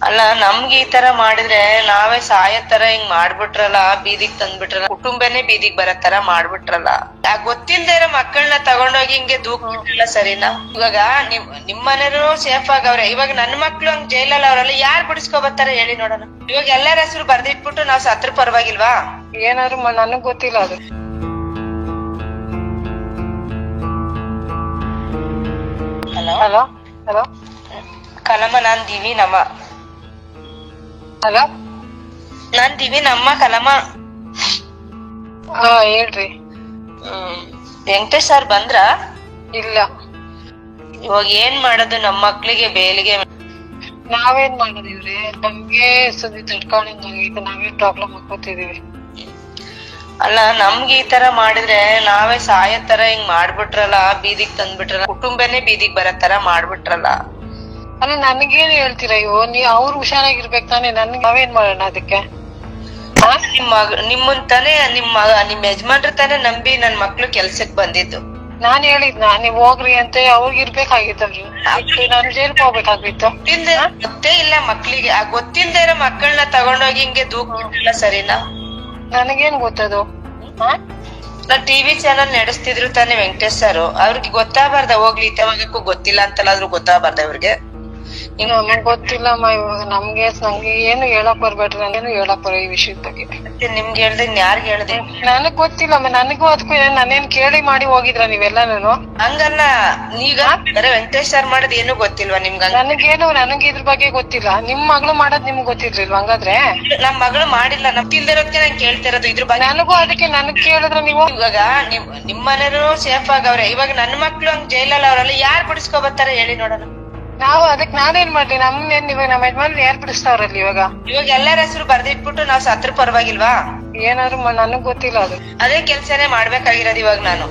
ಅಲ್ಲ ನಮ್ಗೆ ಈ ತರ ಮಾಡಿದ್ರೆ ನಾವೇ ಸಾಯೋ ತರ ಹಿಂಗ್ ಮಾಡ್ಬಿಟ್ರಲ್ಲ, ಬೀದಿಗ್ ತಂದ್ಬಿಟ್ರಲ್ಲ, ಕುಟುಂಬನೇ ಬೀದಿಗ್ ಬರೋ ತರ ಮಾಡ್ಬಿಟ್ರಲ್ಲ. ಗೊತ್ತಿಲ್ದೇ ಇರೋ ಮಕ್ಕಳನ್ನ ತಗೊಂಡೋಗಿ ಹಿಂಗೆ ದೂಕ್ಬಿಟ್ರಲ್ಲ, ಸರಿನಾ? ಇವಾಗ ನಿಮ್ ಮನೆಯವರು ಸೇಫ್ ಆಗವ್ರೆ, ಇವಾಗ ನನ್ ಮಕ್ಳು ಹಂಗ್ ಜೈಲಲ್ಲಿ ಅವ್ರಲ್ಲ, ಯಾರ್ ಬಿಡಿಸ್ಕೊ ಬರ್ತಾರೆ ಹೇಳಿ ನೋಡೋಣ? ಇವಾಗ ಎಲ್ಲರ ಹೆಸರು ಬರ್ದಿಟ್ಬಿಟ್ಟು ನಾವ್ ಸತ್ರ ಪರವಾಗಿಲ್ವಾ? ಏನಾದ್ರು ನನಗ್ ಗೊತ್ತಿಲ್ಲ ಅದು. ಹಲೋ ಹಲೋ ಹಲೋ ಕಲಮ್ಮ, ನಾನ್ ದಿವಿನಮ್ಮ. ಹಲೋ ನಾನ್ ದಿವಿನಮ್ಮ ಕಲಮ್ಮ. ಹಾ ಹೇಳ್ರಿ. ವೆಂಕಟೇಶ್ ಸರ್ ಬಂದ್ರ? ಇಲ್ಲ. ಇವಾಗ ಏನ್ ಮಾಡೋದು? ನಮ್ ಮಕ್ಳಿಗೆ ಬೇಲಿಗೆ ನಾವೇನ್ ಮಾಡೋದಿವ್ರಿ? ನಮ್ಗೆ ಸದ್ಯ ತಡ್ಕೊಂಡಿಂಗ್ ನಾವೇ ಪ್ರಾಬ್ಲಮ್ ಹಾಕೋತಿದೀವಿ. ಅಲ್ಲ ನಮ್ಗೆ ಈ ತರ ಮಾಡಿದ್ರೆ ನಾವೇ ಸಾಯೋ ತರ ಹಿಂಗ್ ಮಾಡ್ಬಿಟ್ರಲ್ಲ, ಬೀದಿಗ್ ತಂದ್ಬಿಟ್ರಲ್ಲ, ಕುಟುಂಬನೇ ಬೀದಿಗ್ ಬರೋ ತರ ಮಾಡ್ಬಿಟ್ರಲ್ಲ. ಅಲ್ಲ ನನ್ಗೇನ್ ಹೇಳ್ತೀರಾ? ಅವ್ರು ಹುಷಾರಾಗಿರ್ಬೇಕು ತಾನೆ, ನಾವೇನ್ ಮಾಡೋಣ ಅದಕ್ಕೆ? ನಿಮ್ಮನ್ ತಾನೇ ನಿಮ್ ಯಜಮಾನ್ರ ತಾನೇ ನಂಬಿ ನನ್ ಮಕ್ಳು ಕೆಲ್ಸಕ್ ಬಂದಿದ್ದು. ನಾನ್ ಹೇಳಿದ್ನ ನೀವ್ ಹೋಗ್ರಿ ಅಂತ, ಅವ್ರಿಗೆ ಇರ್ಬೇಕಾಗಿತ್ತವ್ರು. ನಾನ್ ಜೈಲ್ಗೆ ಹೋಗ್ಬೇಕಾಗಿತ್ತು. ಗೊತ್ತೇ ಇಲ್ಲ ಮಕ್ಳಿಗೆ, ಗೊತ್ತಿಲ್ದೇ ಇರೋ ಮಕ್ಕಳನ್ನ ತಗೊಂಡೋಗಿ ಹಿಂಗೆ ದೂಕ್ಬಿಟ್ರಲ್ಲ, ಸರಿನಾ? ನನಗೇನ್ ಗೊತ್ತದು? ನಾ ಟಿವಿ ಚಾನಲ್ ನಡೆಸ್ತಿದ್ರು ತಾನೇ ವೆಂಕಟೇಶ್ ಸರ್, ಅವ್ರಿಗೆ ಗೊತ್ತಾಗಬಾರ್ದ? ಹೋಗ್ಲಿ ಇತವಾಗಕ್ಕೂ ಗೊತ್ತಿಲ್ಲ ಅಂತಲ್ಲಾದ್ರೂ ಗೊತ್ತಾಗಬಾರ್ದ ಅವ್ರಿಗೆ? ನಮಗ್ ಗೊತ್ತಿಲ್ಲ ಇವಾಗ ನಂಗೆ ಏನು ಹೇಳಕ್ ಬರ್ಬೇಡ್ರಿ, ನಾನೇನು ಹೇಳಕ್ ಬರೋ ಈ ವಿಷಯದ ಬಗ್ಗೆ. ನಿಮ್ಗೆ ಹೇಳ್ದೆ ಯಾರ್ಗ್ ಹೇಳ್ದೆ? ನನಗ್ ಗೊತ್ತಿಲ್ಲ. ನನಗೂ ಅದಕ್ಕೂ ನಾನೇನ್ ಕೇಳಿ ಮಾಡಿ ಹೋಗಿದ್ರ ನೀವೆಲ್ಲಾನು? ಹಂಗಲ್ಲ, ಈಗ ಬರೀ ವೆಂಕಟೇಶ್ ಸರ್ ಮಾಡೋದ್ ಏನು ಗೊತ್ತಿಲ್ವಾ ನಿಮ್ಗ? ನನಗೆ ಇದ್ರ ಬಗ್ಗೆ ಗೊತ್ತಿಲ್ಲ. ನಿಮ್ ಮಗಳು ಮಾಡೋದ್ ನಿಮ್ಗ್ ಗೊತ್ತಿರ್ಲಿಲ್ವಾ? ಹಂಗಾದ್ರೆ ನಮ್ ಮಗಳು ಮಾಡಿಲ್ಲ, ನಮ್ ತಿಲ್ದಿರೋದಕ್ಕೆ ನಾನ್ ಕೇಳ್ತಿರೋದು ಇದ್ರ ಬಗ್ಗೆ. ನನಗೂ ಅದಕ್ಕೆ ನನಗ್ ಕೇಳಿದ್ರೆ ನೀವು ಇವಾಗ ನಿಮ್ ಮನೆಯವರು ಸೇಫ್ ಆಗವ್ರೆ, ಇವಾಗ ನನ್ ಮಕ್ಳು ಹಂಗ್ ಜೈಲಲ್ಲಿ ಅವ್ರಲ್ಲ, ಯಾರ್ ಬಿಡಿಸ್ಕೊ ಬರ್ತಾರೆ ಹೇಳಿ ನೋಡೋಣ? ನಾನೇನ್ ಮಾಡ್ಲಿ? ನಮ್ಮ ಯಜಮಾನ್ರು ಯಾರು ಬಿಡಿಸ್ತಾವ್ರಲ್ಲಿ ಇವಾಗ? ಇವಾಗ ಎಲ್ಲರ ಹೆಸರು ಬರ್ದಿಟ್ಬಿಟ್ಟು ನಾವ್ ಸತ್ರ ಪರವಾಗಿಲ್ವಾ? ಏನಾದ್ರು ನನಗ್ ಗೊತ್ತಿಲ್ಲ ಅದು. ಅದೇ ಕೆಲ್ಸನೇ ಮಾಡ್ಬೇಕಾಗಿರೋದು ಇವಾಗ ನಾನು.